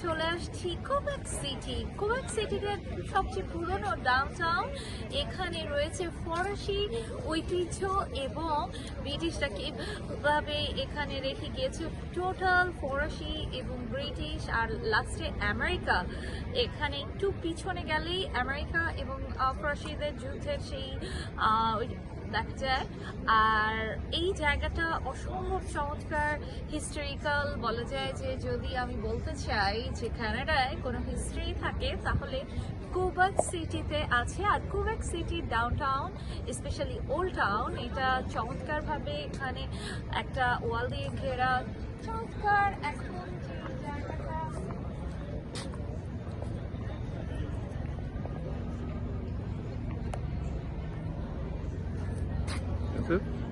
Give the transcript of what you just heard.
চলে আসছি কোবেক সিটি। কোবেক সিটিতে সবচেয়ে পুরনো ডাউনটাউন। এখানে রয়েছে ফরাসি ঐতিহ্য এবং ব্রিটিশরা কিভাবে এখানে রেখে গিয়েছে টোটাল ফরাসি এবং ব্রিটিশ আর লাস্টে আমেরিকা। এখানে একটু পিছনে গেলেই আমেরিকা এবং ফরাসিদের যুদ্ধের সেই দেখা যায়। আর এই জায়গাটা অসম্ভব চমৎকার, হিস্টোরিক্যাল। বলা যায় যে যদি আমি বলতে চাই যে কানাডায় কোনো হিস্ট্রি থাকে তাহলে কোবেক সিটিতে আছে। আর Quebec city downtown, specially old town, এটা চমৎকারভাবে এখানে একটা ওয়াল দিয়ে ঘেরা। চমৎকার এখন যে জায়গাটা That's it?